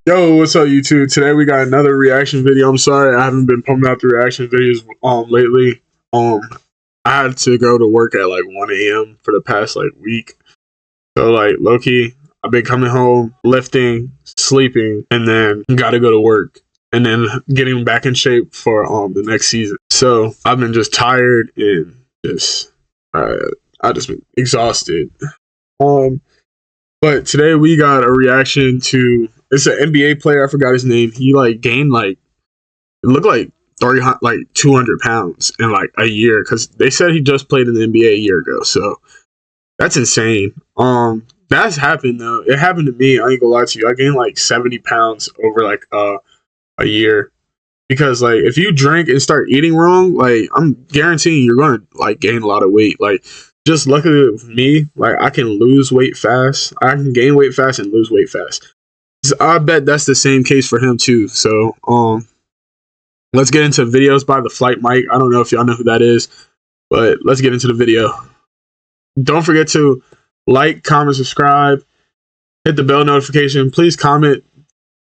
Yo, what's up, YouTube? Today we got another reaction video. I'm sorry I haven't been pumping out the reaction videos lately. I had to go to work at like 1 a.m. for the past like week. So like low-key, I've been coming home, lifting, sleeping, and then gotta go to work. And then getting back in shape for the next season. So I've been just tired and just I just been exhausted. But today we got a reaction to, it's an NBA player. I forgot his name. He like gained like, it looked like 200 pounds in like a year, because they said he just played in the NBA a year ago. So that's insane. That's happened though. It happened to me. I ain't gonna lie to you. I gained like 70 pounds over like a year, because like if you drink and start eating wrong, like I'm guaranteeing you're gonna like gain a lot of weight. Like just luckily with me, like I can lose weight fast. I can gain weight fast and lose weight fast. So I bet that's the same case for him too. So let's get into videos by the Flight Mike. I don't know if y'all know who that is, but let's get into the video. Don't forget to like, comment, subscribe, hit the bell notification. Please comment.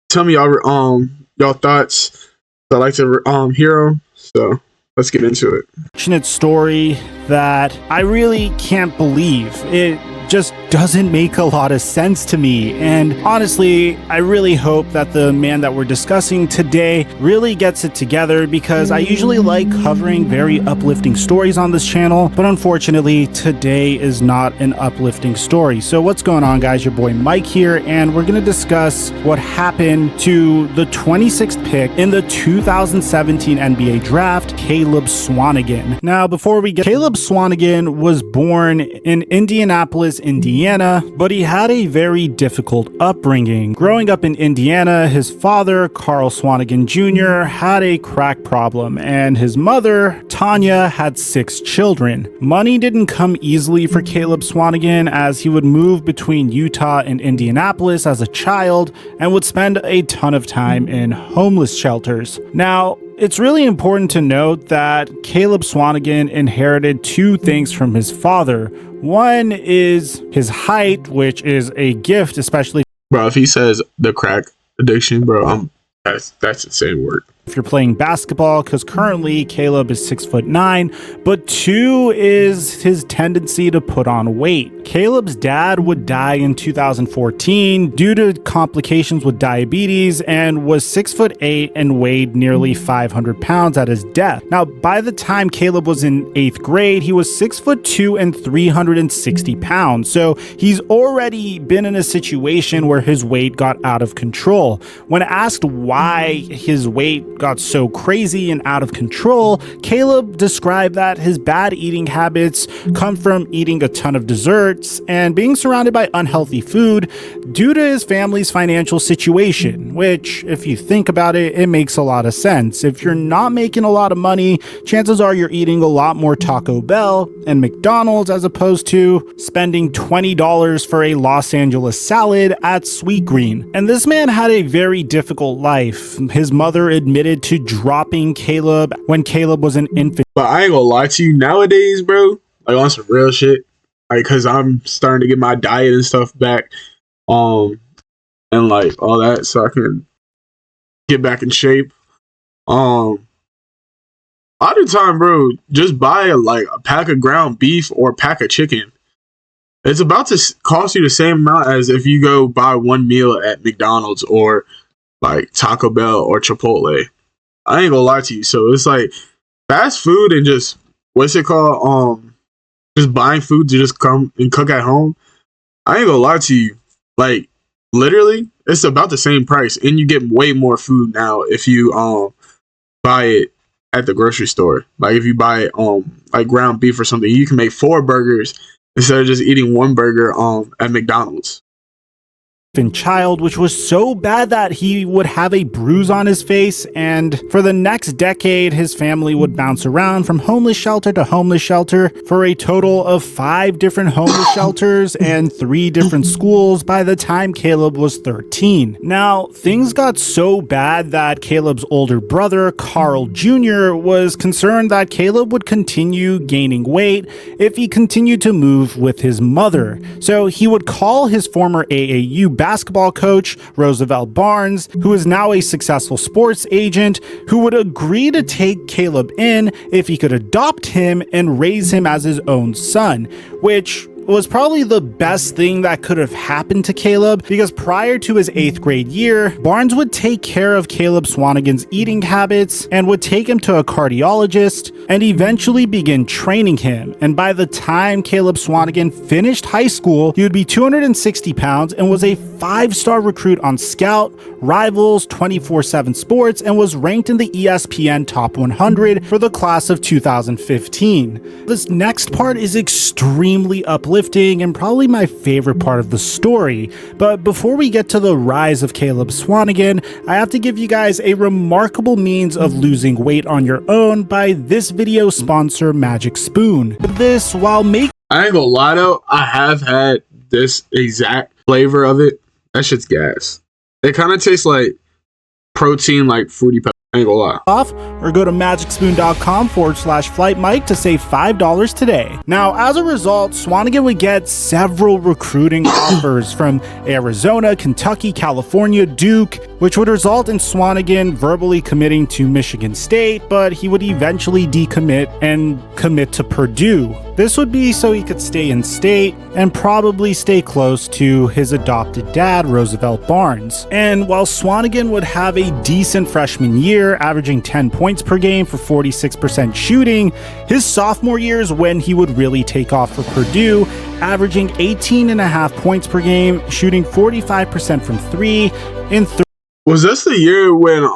Tell me y'all thoughts. I like to hear them. So let's get into it. Passionate story that I really can't believe. It just doesn't make a lot of sense to me. And honestly, I really hope that the man that we're discussing today really gets it together, because I usually like covering very uplifting stories on this channel, but unfortunately today is not an uplifting story. So what's going on, guys? Your boy Mike here, and we're gonna discuss what happened to the 26th pick in the 2017 NBA draft, Caleb Swanigan. Now, before we get, Caleb Swanigan was born in Indianapolis, Indiana, but he had a very difficult upbringing. Growing up in Indiana, his father, Carl Swanigan Jr., had a crack problem, and his mother, Tanya, had 6 children. Money didn't come easily for Caleb Swanigan, as he would move between Utah and Indianapolis as a child and would spend a ton of time in homeless shelters. Now, it's really important to note that Caleb Swanigan inherited 2 things from his father. One is his height, which is a gift, especially. Bro, if he says the crack addiction, bro, that's insane word. If you're playing basketball, because currently Caleb is 6'9", but 2 is his tendency to put on weight. Caleb's dad would die in 2014 due to complications with diabetes, and was 6'8" and weighed nearly 500 pounds at his death. Now, by the time Caleb was in 8th grade, he was 6'2" and 360 pounds. So he's already been in a situation where his weight got out of control. When asked why his weight got so crazy and out of control, Caleb described that his bad eating habits come from eating a ton of desserts and being surrounded by unhealthy food due to his family's financial situation, which, if you think about it, it makes a lot of sense. If you're not making a lot of money, chances are you're eating a lot more Taco Bell and McDonald's as opposed to spending $20 for a Los Angeles salad at Sweetgreen. And this man had a very difficult life. His mother admitted to dropping Caleb when Caleb was an infant. But I ain't gonna lie to you, nowadays, bro, like on some real shit, like, cause I'm starting to get my diet and stuff back, and like all that, so I can get back in shape. All the time, bro, just buy like a pack of ground beef or a pack of chicken. It's about to cost you the same amount as if you go buy one meal at McDonald's or like Taco Bell or Chipotle. I ain't gonna lie to you. So it's like fast food and just, what's it called? Just buying food to just come and cook at home. I ain't gonna lie to you. Like literally, it's about the same price, and you get way more food now if you buy it at the grocery store. Like if you buy like ground beef or something, you can make 4 burgers instead of just eating 1 burger at McDonald's. Child, which was so bad that he would have a bruise on his face, and for the next decade his family would bounce around from homeless shelter to homeless shelter for a total of 5 different homeless shelters and 3 different schools by the time Caleb was 13. Now, things got so bad that Caleb's older brother, Carl Jr., was concerned that Caleb would continue gaining weight if he continued to move with his mother. So he would call his former AAU basketball coach, Roosevelt Barnes, who is now a successful sports agent, who would agree to take Caleb in if he could adopt him and raise him as his own son, which was probably the best thing that could have happened to Caleb, because prior to his 8th grade year, Barnes would take care of Caleb Swanigan's eating habits and would take him to a cardiologist and eventually begin training him. And by the time Caleb Swanigan finished high school, he would be 260 pounds and was a 5-star recruit on Scout, Rivals, 24/7 Sports, and was ranked in the ESPN Top 100 for the class of 2015. This next part is extremely uplifting and probably my favorite part of the story. But before we get to the rise of Caleb Swanigan, I have to give you guys a remarkable means of losing weight on your own by this video sponsor, Magic Spoon. This, while making... I ain't gonna lie though, I have had this exact flavor of it. That shit's gas. It kind of tastes like protein, like Fruity Pebbles. I ain't gonna lie. Off, or go to magicspoon.com/FlightMike to save $5 today. Now, as a result, Swanigan would get several recruiting offers from Arizona, Kentucky, California, Duke, which would result in Swanigan verbally committing to Michigan State, but he would eventually decommit and commit to Purdue. This would be so he could stay in state and probably stay close to his adopted dad, Roosevelt Barnes. And while Swanigan would have a decent freshman year, averaging 10 points per game for 46% shooting, his sophomore year is when he would really take off for Purdue, averaging 18.5 points per game, shooting 45% from 3 in Was this the year when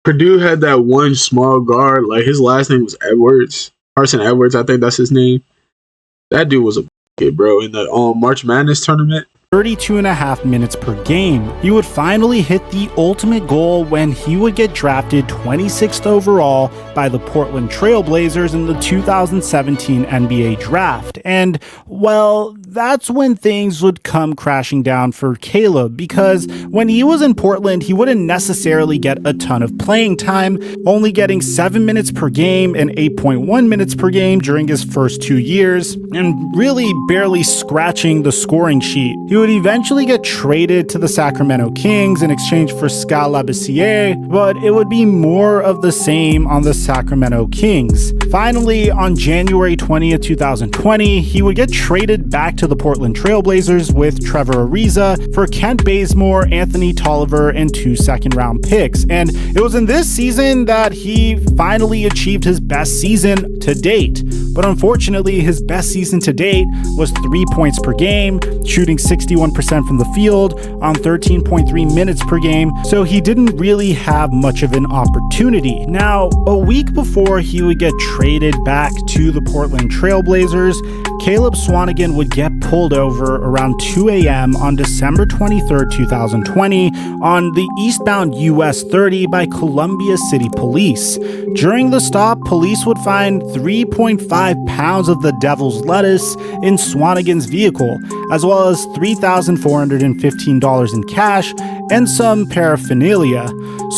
Purdue had that one small guard, like his last name was Edwards? Carson Edwards, I think that's his name. That dude was a kid, bro, in the March Madness tournament. 32.5 minutes per game. He would finally hit the ultimate goal when he would get drafted 26th overall by the Portland Trail Blazers in the 2017 NBA draft. And, well, that's when things would come crashing down for Caleb, because when he was in Portland, he wouldn't necessarily get a ton of playing time, only getting 7 minutes per game and 8.1 minutes per game during his first 2 years, and really barely scratching the scoring sheet. He would eventually get traded to the Sacramento Kings in exchange for Skal Labissiere, but it would be more of the same on the Sacramento Kings. Finally, on January 20th, 2020, he would get traded back to the Portland Trail Blazers with Trevor Ariza for Kent Bazemore, Anthony Tolliver, and 2 second-round picks. And it was in this season that he finally achieved his best season to date. But unfortunately, his best season to date was 3 points per game, shooting 61% from the field on 13.3 minutes per game, so he didn't really have much of an opportunity. Now, a week before he would get traded back to the Portland Trail Blazers, Caleb Swanigan would get pulled over around 2 a.m. on December 23rd, 2020 on the eastbound US 30 by Columbia City Police. During the stop, police would find 3.5 pounds of the devil's lettuce in Swanigan's vehicle, as well as $3,415 in cash and some paraphernalia.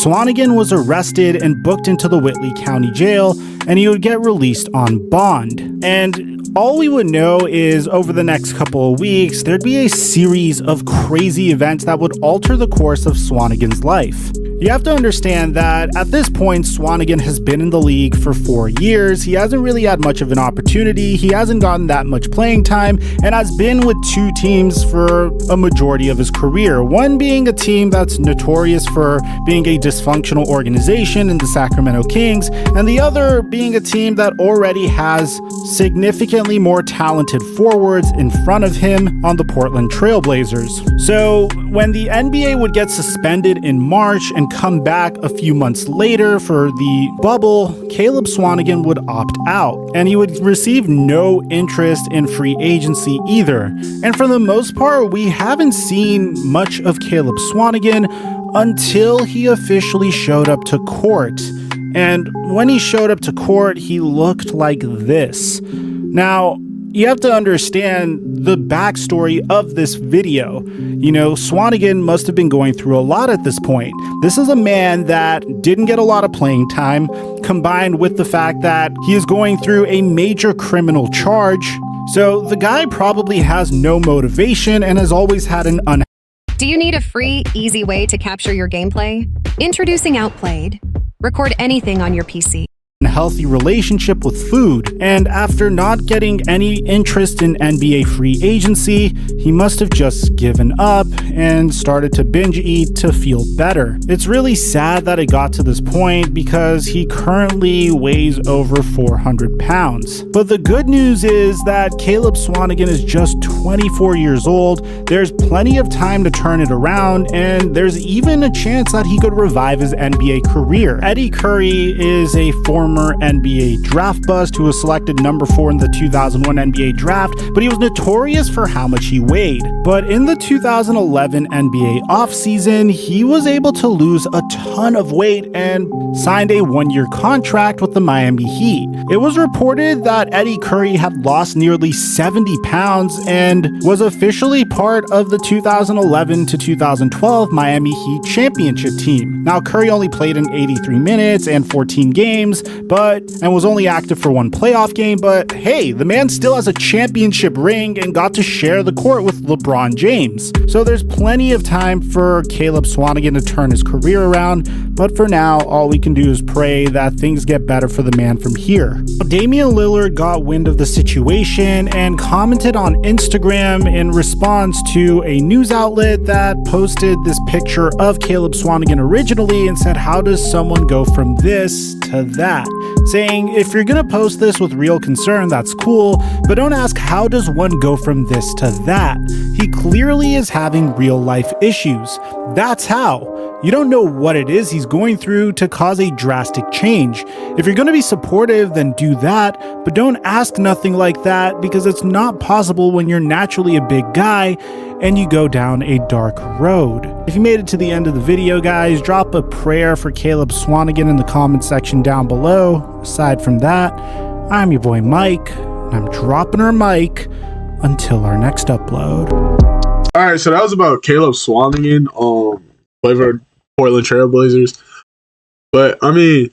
Swanigan was arrested and booked into the Whitley County Jail, and he would get released on bond. And all we would know is over the next couple of weeks, there'd be a series of crazy events that would alter the course of Swanigan's life. You have to understand that at this point, Swanigan has been in the league for 4 years. He hasn't really had much of an opportunity. He hasn't gotten that much playing time and has been with 2 teams for a majority of his career. One being a team that's notorious for being a dysfunctional organization in the Sacramento Kings, and the other being a team that already has significantly more talented forwards in front of him on the Portland Trail Blazers. So when the NBA would get suspended in March and come back a few months later for the bubble, Caleb Swanigan would opt out, and he would receive no interest in free agency either. And for the most part, we haven't seen much of Caleb Swanigan until he officially showed up to court. And when he showed up to court, he looked like this. Now, you have to understand the backstory of this video. You know, Swanigan must have been going through a lot at this point. This is a man that didn't get a lot of playing time, combined with the fact that he is going through a major criminal charge. So the guy probably has no motivation and has always had an Do you need a free, easy way to capture your gameplay? Introducing Outplayed. Record anything on your PC. Healthy relationship with food, and after not getting any interest in NBA free agency, he must have just given up and started to binge eat to feel better. It's really sad that it got to this point because he currently weighs over 400 pounds. But the good news is that Caleb Swanigan is just 24 years old. There's plenty of time to turn it around, and there's even a chance that he could revive his NBA career. Eddie Curry is a former NBA draft bust who was selected number 4 in the 2001 NBA draft, but he was notorious for how much he weighed. But in the 2011 NBA offseason, he was able to lose a ton of weight and signed a 1-year contract with the Miami Heat. It was reported that Eddie Curry had lost nearly 70 pounds and was officially part of the 2011 to 2012 Miami Heat championship team. Now, Curry only played in 83 minutes and 14 games, and was only active for 1 playoff game, but hey, the man still has a championship ring and got to share the court with LeBron James. So there's plenty of time for Caleb Swanigan to turn his career around, but for now, all we can do is pray that things get better for the man from here. Damian Lillard got wind of the situation and commented on Instagram in response to a news outlet that posted this picture of Caleb Swanigan originally and said, "How does someone go from this to that?" Saying, if you're gonna post this with real concern, that's cool, but don't ask how does one go from this to that. He clearly is having real life issues. That's how. You don't know what it is he's going through to cause a drastic change. If you're gonna be supportive, then do that, but don't ask nothing like that because it's not possible when you're naturally a big guy and you go down a dark road. If you made it to the end of the video, guys, drop a prayer for Caleb Swanigan in the comment section down below. Aside from that, I'm your boy Mike, and I'm dropping our mic until our next upload. Alright, so that was about Caleb Swanigan, favored Portland Trail Blazers. But I mean,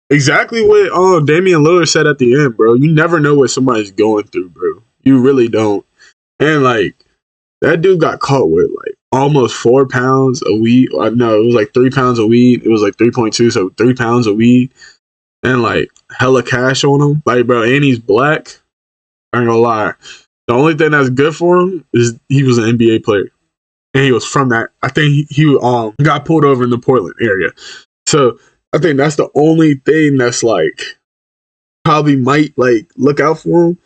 exactly what Damian Lillard said at the end, bro. You never know what somebody's going through, bro. You really don't. And like, that dude got caught with like almost 4 pounds of weed. No, it was like 3 pounds of weed. It was like 3.2, so 3 pounds of weed. And like hella cash on him. Like, bro, and he's black. I ain't gonna lie. The only thing that's good for him is he was an NBA player. And he was from that. I think he got pulled over in the Portland area. So I think that's the only thing that's like probably might like look out for him.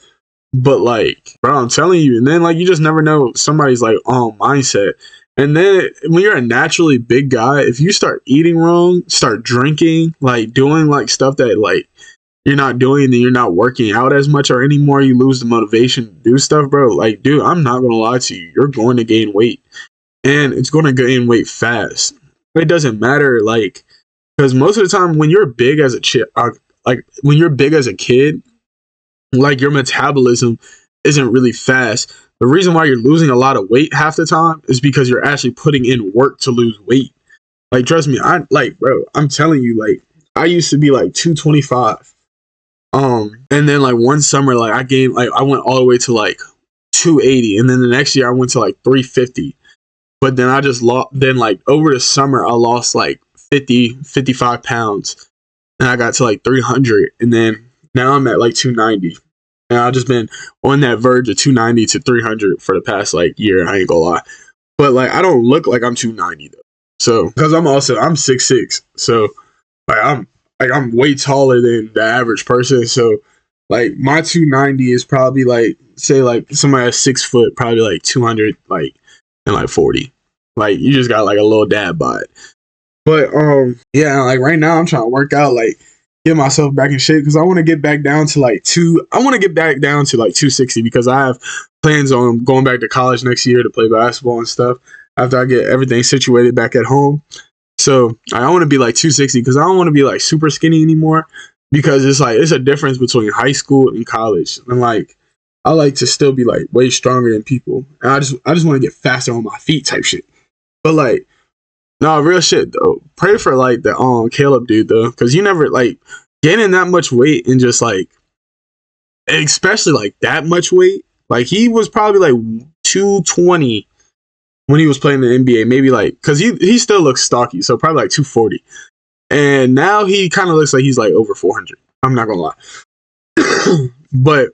But like, bro, I'm telling you, and then like you just never know somebody's like mindset. And then when you're a naturally big guy, if you start eating wrong, start drinking, like doing like stuff that like you're not doing, then you're not working out as much or anymore, you lose the motivation to do stuff, bro. Like, dude, I'm not gonna lie to you, you're going to gain weight. And it's going to gain weight fast. It doesn't matter, like, because most of the time when you're big as a when you're big as a kid, like your metabolism isn't really fast. The reason why you're losing a lot of weight half the time is because you're actually putting in work to lose weight. Like, trust me, bro, I'm telling you, like, I used to be like 225. And then like one summer, like I went all the way to like 280, and then the next year I went to like 350. But then I just lost, then like over the summer, I lost like 55 pounds. And I got to like 300. And then now I'm at like 290. And I've just been on that verge of 290 to 300 for the past like year. I ain't gonna lie. But like, I don't look like I'm 290 though. So, because I'm 6'6". So like, I'm way taller than the average person. So like my 290 is probably like, say like somebody that's 6 foot, probably like 200, like, and like 40. Like, you just got like a little dad bod. But yeah, like right now I'm trying to work out, like get myself back in shape because I want to get back down to like 260 because I have plans on going back to college next year to play basketball and stuff after I get everything situated back at home. So I want to be like 260 because I don't want to be like super skinny anymore, because it's like it's a difference between high school and college. And like I like to still be like way stronger than people. And I just want to get faster on my feet type shit. But like, no, real shit though. Pray for like the Caleb dude though, because you never like gaining that much weight and just like, especially like that much weight. Like he was probably like 220 when he was playing in the NBA. Maybe like, because he still looks stocky, so probably like 240. And now he kind of looks like he's like over 400. I'm not gonna lie. But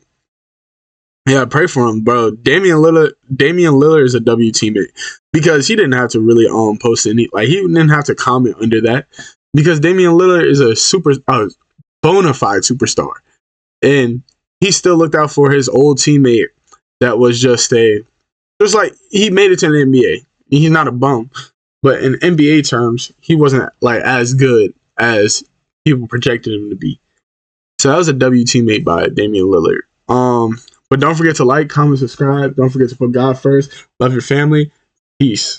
yeah, pray for him, bro. Damian Lillard is a W teammate because he didn't have to really post any, like, he didn't have to comment under that because Damian Lillard is a bona fide superstar, and he still looked out for his old teammate that was just like, he made it to the NBA. He's not a bum, but in NBA terms, he wasn't like as good as people projected him to be. So that was a W teammate by Damian Lillard. But don't forget to like, comment, subscribe. Don't forget to put God first. Love your family. Peace.